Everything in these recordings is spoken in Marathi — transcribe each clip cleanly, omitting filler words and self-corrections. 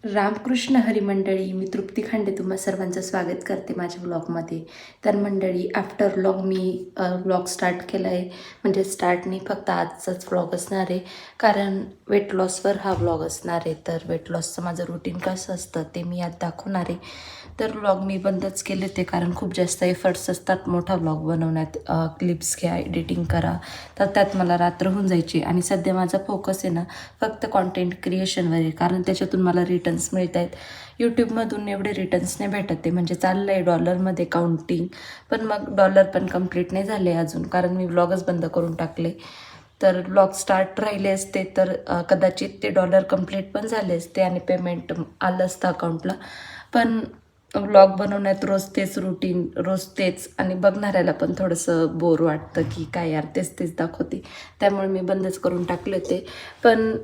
रामकृष्ण हरी मंडळी, मी तृप्ती खांडे तुम्हा सर्वांचं स्वागत करते माझ्या व्लॉगमध्ये. तर मंडळी, आफ्टर व्लॉग मी व्लॉग स्टार्ट केला आहे. म्हणजे स्टार्ट नाही, फक्त आजचाच व्लॉग असणार आहे, कारण वेट लॉसवर हा व्लॉग असणार आहे. तर वेट लॉसचं माझं रुटीन कसं असतं ते मी आज दाखवणार आहे. तर व्लॉग मी बंदच केले ते, कारण खूप जास्त एफर्ट्स असतात मोठा व्लॉग बनवण्यात. क्लिप्स घ्या, एडिटिंग करा, तर त्यात मला रात्र होऊन जायची. आणि सध्या माझा फोकस आहे ना फक्त कॉन्टेंट क्रिएशनवर आहे, कारण त्याच्यातून मला रिटर्न्स मिळत आहेत. यूट्यूबमधून एवढे रिटर्न्स नाही भेटत ते, म्हणजे चाललं आहे डॉलरमध्ये काउंटिंग, पण मग डॉलर पण कंप्लीट नाही झाले अजून, कारण मी व्लॉगच बंद करून टाकले. तर व्लॉग स्टार्ट राहिले असते तर कदाचित ते डॉलर कंप्लीट पण झाले असते आणि पेमेंट आलं असतं अकाउंटला. पण व्लॉग बनवण्यात रोज तेच रुटीन, रोज तेच, आणि बघणाऱ्याला पण थोडंसं बोर वाटतं की काय यार तेच तेच दाखवते, त्यामुळे मी बंदच करून टाकले ते. पण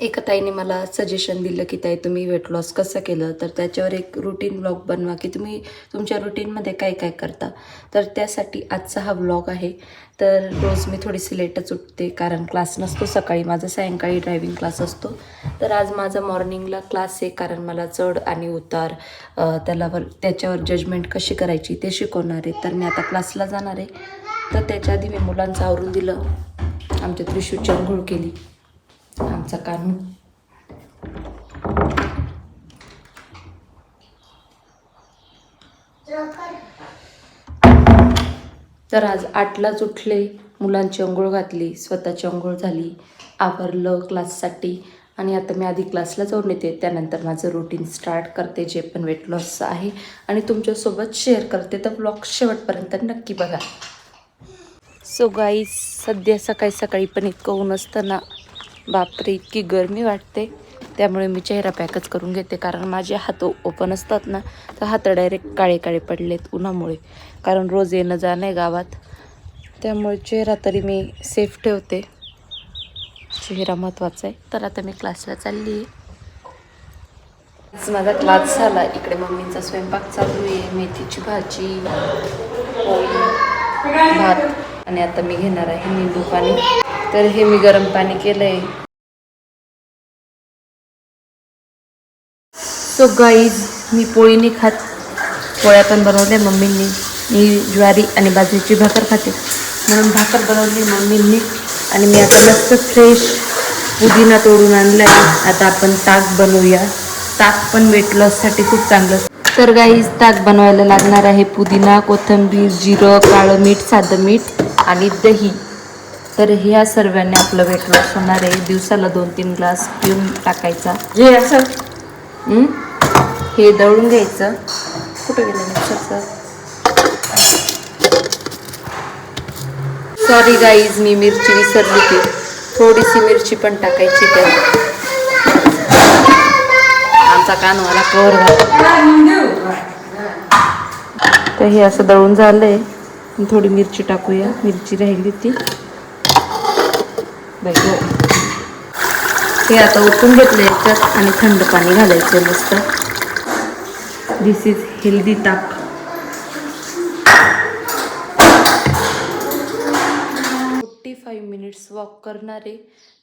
एका ताईने मला सजेशन दिलं की ताई, तुम्ही वेट लॉस कसं केलं, तर त्याच्यावर एक रुटीन व्लॉग बनवा की तुम्ही तुमच्या रुटीनमध्ये काय काय करता. तर त्यासाठी आजचा हा व्लॉग आहे. तर रोज मी थोडीशी लेटच उठते, कारण क्लास नसतो सकाळी, माझा सायंकाळी ड्रायव्हिंग क्लास असतो. तर आज माझा मॉर्निंगला क्लास आहे, कारण मला चढ आणि उतार त्याच्यावर जजमेंट कशी करायची ते शिकवणार आहे. तर मी आता क्लासला जाणार आहे. तर त्याच्या आधी मी मुलांचं आवरून दिलं, आमच्या त्रिशूची अंघोळ केली, आमचा कानू. तर आज 8लाच उठले, मुलांची अंघोळ घातली, स्वतःची अंघोळ झाली, आवरलं क्लाससाठी. आणि आता मी आधी क्लासला जाऊन येते, त्यानंतर माझं रुटीन स्टार्ट करते, जे पण वेट लॉसचं आहे, आणि तुमच्यासोबत शेअर करते. तर ब्लॉग शेवटपर्यंत नक्की बघा. सो गाईज, सध्या सकाळी सकाळी पण इतकं ऊन असतं ना, बापरे, इतकी गरमी वाटते. त्यामुळे मी चेहरा पॅकच करून घेते, कारण माझे हात ओपन असतात ना, तर हात डायरेक्ट काळे काळे पडलेत उन्हामुळे, कारण रोज येणं जाणं आहे गावात. त्यामुळे चेहरा तरी मी सेफ ठेवते, चेहरा महत्त्वाचा आहे. तर आता मी क्लासला चालली आहे. माझा क्लास झाला, इकडे मम्मींचा स्वयंपाक चालू आहे, मेथीची भाजी, पोळी, भात, आणि आता मी घेणार आहे निंबू पाणी. तर हे मी गरम पाणी केलं आहे. सो गाईज, मी पोळी नाही खात, पोळ्या पण बनवल्या मम्मींनी. मी ज्वारी आणि बाजरीची भाकर खाते, म्हणून भाकर बनवली मम्मींनी. आणि मी आता मस्त फ्रेश पुदिना तोडून आणला आहे. आता आपण ताक बनवूया. ताक पण वेट लॉससाठी खूप चांगलं. तर गाईज, ताक बनवायला लागणार आहे पुदिना, कोथिंबीर, जिरं, काळं मीठ, साधं मीठ आणि दही. तर ह्या सर्वांनी आपलं वेट लॉस होणार आहे. दिवसाला 2-3 ग्लास पिऊन टाकायचा. जे असं हे दळून घ्यायचं. कुठं गेलं मिक्सरचं? सॉरी गाईज, मी मिरची विसरली की थोडीशी मिरची पण टाकायची. त्यात आमचा कानवाला कवर घाल. तर हे असं दळून झालंय, थोडी मिरची टाकूया, मिरची राहिली ती. हे आता उकळून घेतलं याच्यात, आणि थंड पाणी घालायचं मस्त. दिस इज हेल्दी ताक. 45 मिनिट्स वॉक करणारे.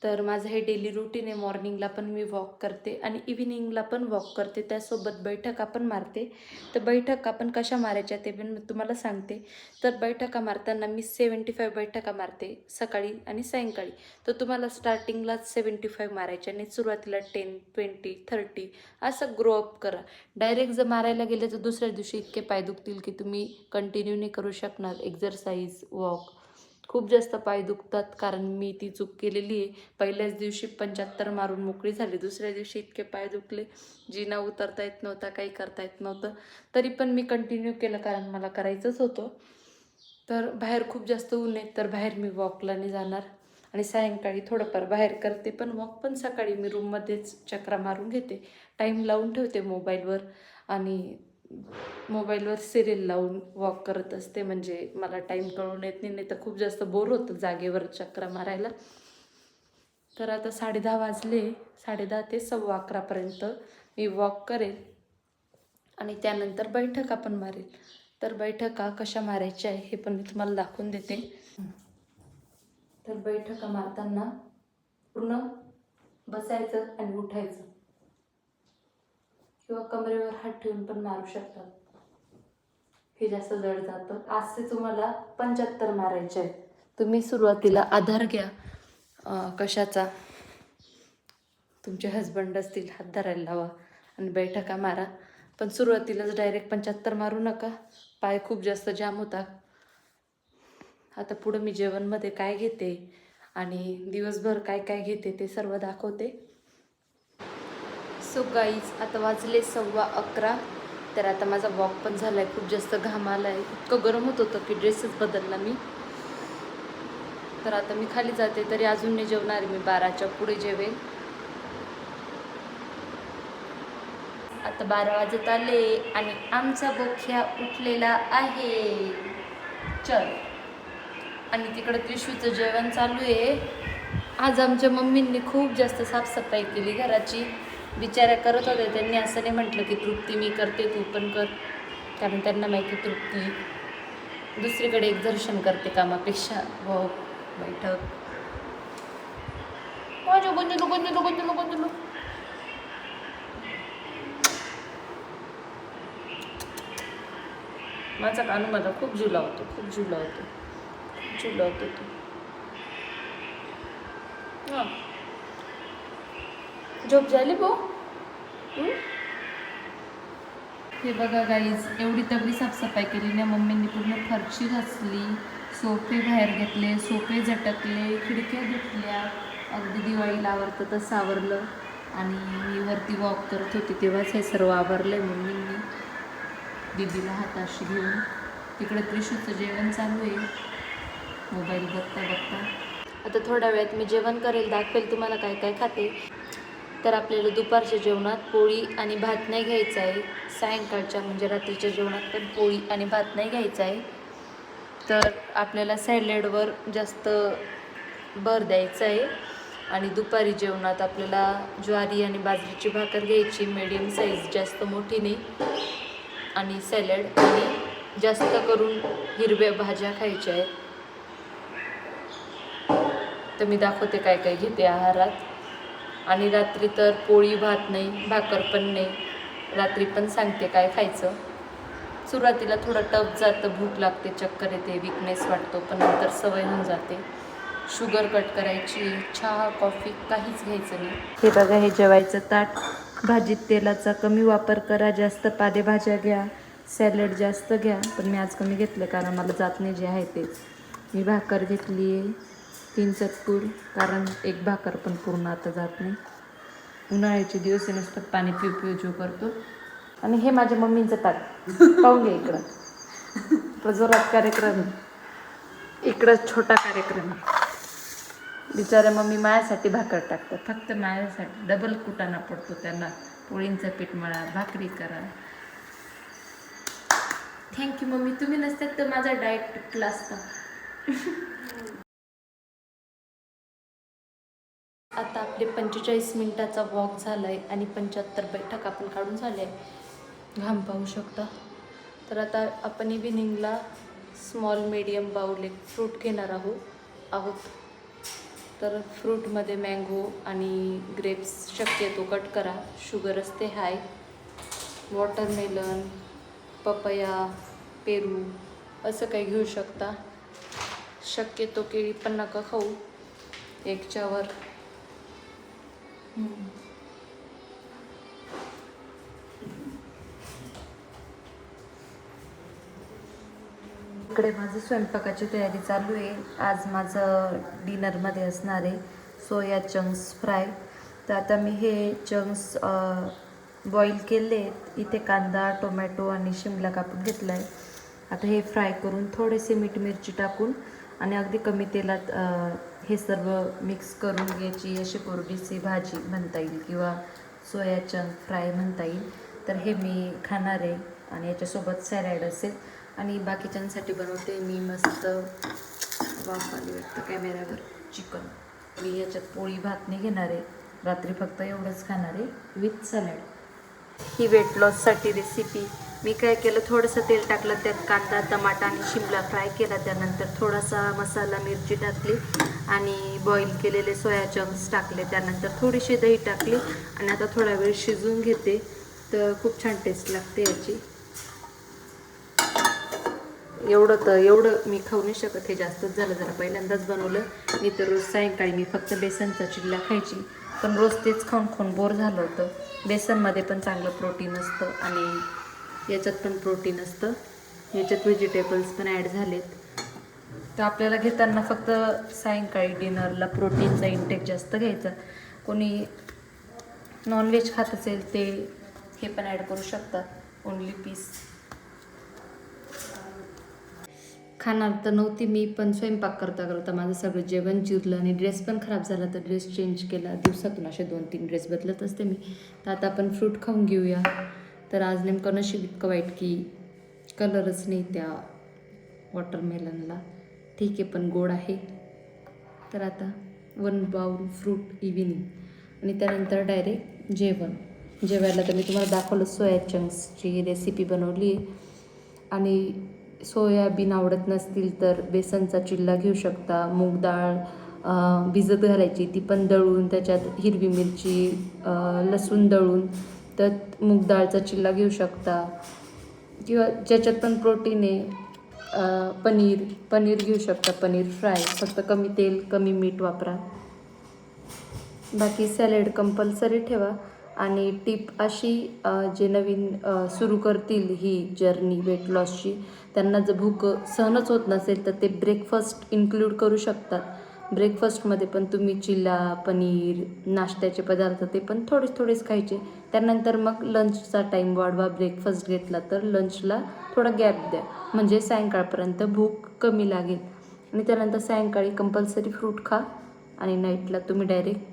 तर माझं हे डेली रुटीन आहे. मॉर्निंगला पण मी वॉक करते आणि इव्हिनिंगला पण वॉक करते, त्यासोबत बैठका पण मारते. तर बैठका पण कशा मारायच्या ते पण मी तुम्हाला सांगते. तर बैठका मारताना मी 75 बैठका मारते, सकाळी आणि सायंकाळी. तर तुम्हाला स्टार्टिंगलाच 75 मारायच्या आणि सुरुवातीला 10, 20, 30 असं ग्रो अप करा. डायरेक्ट जर मारायला गेले तर दुसऱ्या दिवशी इतके पाय दुखतील की तुम्ही कंटिन्यू नाही करू शकणार एक्झरसाईज, वॉक. खूप जास्त पाय दुखतात, कारण मी ती चूक केलेली आहे. पहिल्याच दिवशी 75 मारून मोकळी झाली, दुसऱ्या दिवशी इतके पाय दुखले, जिना उतरता येत नव्हता, काही करता येत नव्हतं. तरी पण मी कंटिन्यू केलं, कारण मला करायचंच होतं. तर बाहेर खूप जास्त ऊन आहे, तर बाहेर मी वॉकला नाही जाणार. आणि सायंकाळी थोडंफार बाहेर करते, पण वॉक पण सकाळी मी रूममध्येच चक्रा मारून घेते. टाईम लावून ठेवते मोबाईलवर, आणि मोबाईलवर सिरियल लावून वॉक करत असते, म्हणजे मला टाईम कळून येत नाही, तर खूप जास्त बोर होतं जागेवर चक्रा मारायला. तर आता 10:30 वाजले, 10:30 ते 11:15 मी वॉक करेल, आणि त्यानंतर बैठका पण मारेल. तर बैठका कशा मारायच्या आहे हे पण मी तुम्हाला दाखवून देते. तर बैठका मारताना पूर्ण बसायचं आणि उठायचं. किंवा कमरेवर हात ठेवून पण मारू शकतात. हे जास्त जड जातं. आज ते तुम्हाला 75 मारायचे आहेत. तुम्ही सुरुवातीला आधार घ्या कशाचा, तुमचे हजबंड असतील हात धरायला लावा आणि बैठका मारा. पण सुरुवातीलाच डायरेक्ट 75 मारू नका, पाय खूप जास्त जाम होतात. आता पुढं मी जेवणमध्ये काय घेते आणि दिवसभर काय काय घेते ते सर्व दाखवते. सो गाईज, आता वाजले 11:15. तर आता माझा वॉक पण झाला आहे. खूप जास्त घाम आला आहे. इतकं गरम होत होतं की ड्रेसच बदलला मी. तर आता मी खाली जाते. तरी अजून नाही जेवणार, मी 12च्या पुढे जेवेल. आता 12 वाजत आले आणि आमचा बोख्या उठलेला आहे. चल. आणि तिकडं त्रिशूचं जेवण चालू आहे. आज आमच्या मम्मींनी खूप जास्त साफसफाई केली घराची. बिचाऱ्या करत होत्या, त्यांनी असं नाही म्हटलं की तृप्ती मी करते तू पण कर, कारण त्यांना माहिती तृप्ती दुसरीकडे एक्झर्शन करते कामापेक्षा. हो बैठक गुंजलो. माझा कानू मला खूप जीव लावतो तो. हां, झोप झाली बो. हे बघा गाईज, एवढी तेवढी साफसफाई केली ना मम्मींनी. पूर्ण फरशी घासली, सोफे बाहेर घेतले, सोफे झटकले, खिडक्या धुतल्या, अगदी दिवाळीला आवरतं तसं आवरलं. आणि मी वरती वॉक करत होते तेव्हाच हे सर्व आवरलं आहे मम्मींनी, दीदीला हाताशी घेऊन. तिकडे त्रिशूचं जेवण चालू आहे, मोबाईल बघता. आता थोड्या वेळात मी जेवण करेल, दाखवेल तुम्हाला काय काय खाते. तर आपल्याला दुपारच्या जेवणात पोळी आणि भात नाही घ्यायचा आहे. सायंकाळच्या म्हणजे रात्रीच्या जेवणात पण पोळी आणि भात नाही घ्यायचा आहे. तर आपल्याला सॅलडवर जास्त भर द्यायचा आहे. आणि दुपारी जेवणात आपल्याला ज्वारी आणि बाजरीची भाकर घ्यायची, मीडियम साईज, जास्त मोठी नाही. आणि सॅलड, आणि जास्त करून हिरव्या भाज्या खायच्या आहेत. तर मी दाखवते काय काय घेते आहारात. आणि रात्री तर पोळी भात नाही, भाकर पण नाही. रात्री पण सांगते काय खायचं. सुरुवातीला थोडं टफ जातं, भूक लागते, चक्कर येते, विकनेस वाटतो, पण नंतर सवय होऊन जाते. शुगर कट करायची, चहा कॉफी काहीच घ्यायचं नाही. हे बघा, हे जेवायचं ताट. भाजीत तेलाचा कमी वापर करा, जास्त पालेभाज्या घ्या, सॅलड जास्त घ्या. पण मी आज कमी घेतलं कारण मला जात नाही जे आहे तेच. मी भाकर घेतली आहे 3 चतकोर, कारण एक भाकर पण पूर्ण आता जात नाही. उन्हाळ्याचे दिवस नसतात, पाणी पिऊ जो करतो. आणि हे माझ्या मम्मींचं ताट पाहून घ्या. इकडं जोरात कार्यक्रम, इकडं छोटा कार्यक्रम. बिचाऱ्या मम्मी माझ्यासाठी भाकर टाकतात, फक्त माझ्यासाठी. डबल कुटाणा पडतो त्यांना. पोळींचं पीठ मळा, भाकरी करा. थँक्यू मम्मी, तुम्ही नसतात तर माझा डाएट तुटला असता. आता आपले 45 मिनिटाचा वॉक झाला आहे आणि 75 बैठक आपण काढून झाले आहे. घाम पाहू शकता. तर आता आपण इव्हिनिंगला स्मॉल मीडियम बाउल एक फ्रूट घेणार आहोत. तर फ्रूटमध्ये मँगो आणि ग्रेप्स शक्यतो कट करा, शुगर असते हाय. वॉटरमेलन, पपया, पेरू असं काही घेऊ शकता. शक्यतो केळी पण नका खाऊ, एकच्या वर. इकडे माझी स्वयंपाकाची तयारी चालू आहे. आज माझं डिनरमध्ये असणार आहे सोया चंक्स फ्राय. तर आता मी हे चंक्स बॉईल केले आहेत. इथे कांदा, टोमॅटो आणि शिमला कापून घेतला आहे. आता हे फ्राय करून थोडेसे मीठ मिरची टाकून आणि अगदी कमी तेलात हे सर्व मिक्स करून घ्यायची. अशी कोरडीची भाजी म्हणता येईल किंवा सोया चंक फ्राय म्हणता येईल. तर हे मी खाणार आहे आणि याच्यासोबत सॅलड असेल. आणि बाकीच्यांसाठी बनवते मी मस्त, वाफ आली वाटतं कॅमेऱ्यावर, चिकन. मी याच्यात पोळी भात नाही घेणार आहे, रात्री फक्त एवढंच खाणार आहे विथ सॅलड. ही वेट लॉससाठी रेसिपी. मी काय केलं, थोडंसं तेल टाकलं, त्यात कांदा, टमाटा आणि शिमला फ्राय केला. त्यानंतर थोडासा मसाला, मिरची टाकली आणि बॉईल केलेले सोया चंक्स टाकले. त्यानंतर थोडीशी दही टाकली आणि आता थोडा वेळ शिजवून घेते. तर खूप छान टेस्ट लागते याची. एवढं मी खाऊ नाही शकत, हे जास्तच झालं. जरा पहिल्यांदाच बनवलं. मी तर रोज सायंकाळी मी फक्त बेसनचा चिल्ला खायची, पण रोज तेच खाऊन खाऊन बोर झालं होतं. बेसनमध्ये पण चांगलं प्रोटीन असतं आणि याच्यात पण प्रोटीन असतं. याच्यात व्हेजिटेबल्स पण ॲड झालेत. तर आपल्याला घेताना फक्त सायंकाळी डिनरला प्रोटीनचा इंटेक जास्त घ्यायचा. कोणी नॉनव्हेज खात असेल ते हे पण ॲड करू शकतात, ओनली पीस. खाणार तर नव्हती मी, पण स्वयंपाक करता करता माझं सगळं जेवण जिरलं आणि ड्रेस पण खराब झाला, तर ड्रेस चेंज केला. दिवसातून असे 2-3 ड्रेस बदलत असते मी. तर आता आपण फ्रूट खाऊन घेऊया. तर आज नेमकं नशीब इतकं वाईट की कलरच नाही त्या वॉटरमेलनला. ठीक आहे, पण गोड आहे. तर आता 1 बाउल फ्रूट इव्हिनिंग आणि त्यानंतर डायरेक्ट जेवायला तर मी तुम्हाला दाखवलं. सोया चंक्सची रेसिपी बनवली आहे. आणि सोयाबीन आवडत नसतील तर बेसनचा चिल्ला घेऊ शकता. मूग डाळ भिजत घालायची, ती पण दळून त्याच्यात हिरवी मिरची लसूण दळून तर मूग डाळचा चिल्ला घेऊ शकता. किंवा ज्याच्यात पण प्रोटीन आहे, पनीर घेऊ शकता. पनीर फ्राय, फक्त कमी तेल कमी मीठ वापरा. बाकी सॅलेड कंपल्सरी ठेवा. आणि टिप अशी, जे नवीन सुरू करतील ही जर्नी वेट लॉसची, त्यांना जर भूक सहनच होत नसेल तर ते ब्रेकफास्ट इन्क्लूड करू शकतात. ब्रेकफास्टमध्ये पण तुम्ही चिल्ला, पनीर, नाश्त्याचे पदार्थ ते पण थोडेच खायचे. त्यानंतर मग लंचचा टाईम वाढवा. ब्रेकफास्ट घेतला तर लंचला थोडा गॅप द्या, म्हणजे सायंकाळपर्यंत भूक कमी लागेल. आणि त्यानंतर सायंकाळी कंपल्सरी फ्रूट खा आणि नाईटला तुम्ही डायरेक्ट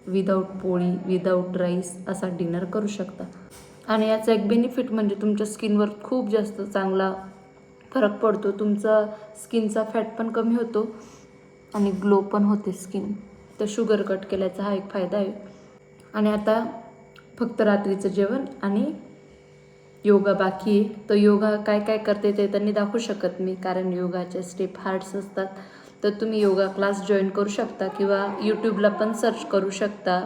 विदाऊट पोळी, विदाऊट राईस असा डिनर करू शकता. आणि याचा एक बेनिफिट म्हणजे तुमच्या स्किनवर खूप जास्त चांगला फरक पडतो. तुमचा स्किनचा फॅट पण कमी होतो आणि ग्लो पण होते स्किन. तर शुगर कट केल्याचा हा एक फायदा आहे. आणि आता फक्त रात्रीचं जेवण आणि योगा बाकी आहे. तर योगा काय काय करते ते त्यांनी दाखवू शकत मी, कारण योगाच्या स्टेप हार्ड्स असतात. तर तुम्ही योगा क्लास जॉईन करू शकता किंवा यूट्यूबला पण सर्च करू शकता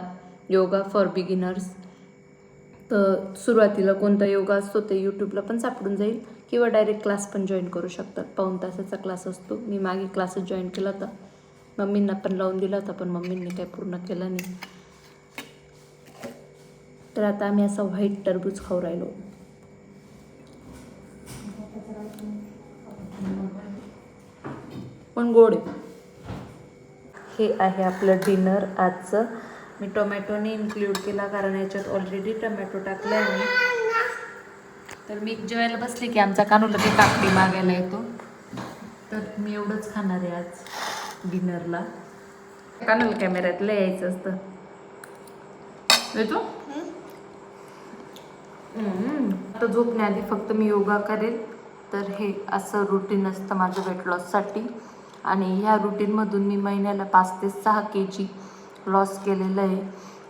योगा फॉर बिगिनर्स. तर सुरुवातीला कोणता योगा असतो ते यूट्यूबला पण सापडून जाईल, किंवा डायरेक्ट क्लास पण जॉईन करू शकतात. 1 तासाचा क्लास असतो. मी मागे क्लासेस जॉईन केला होता, मम्मींना पण लावून दिला होता, पण मम्मींनी काही पूर्ण केला नाही. तर आता आम्ही असं व्हाईट टरबूज खाऊ राहिलो. पण गोड आहे. हे आहे आपलं डिनर आजचं. मी टोमॅटोने इन्क्लूड केला कारण याच्यात ऑलरेडी टोमॅटो टाकला आहे मी. तर मी जेवायला बसले की आमचा कानू लगेच काकडी मागायला येतो. तर मी एवढंच खाणार आहे आज डिनरला. कानूला कॅमेऱ्यातलं यायचं असतं. येतो आता झोपण्याआधी फक्त मी योगा करेल. तर हे असं रुटीन असतं माझं वेट लॉससाठी. आणि ह्या रुटीनमधून मी महिन्याला 5 ते 6 kg लॉस केलेलं आहे.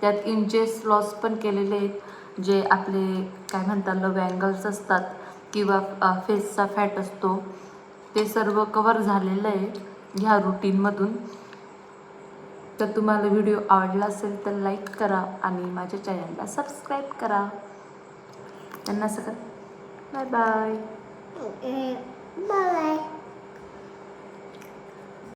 त्यात इंचेस लॉस पण केलेले आहेत. जे आपले काय म्हणतात लव अँगल्स असतात किंवा फेसचा फॅट असतो, ते सर्व कवर झालेलं आहे ह्या रुटीनमधून. तर तुम्हाला व्हिडिओ आवडला असेल तर लाईक करा आणि माझ्या चॅनलला सबस्क्राईब करा. त्यांना सगळं बाय बाय.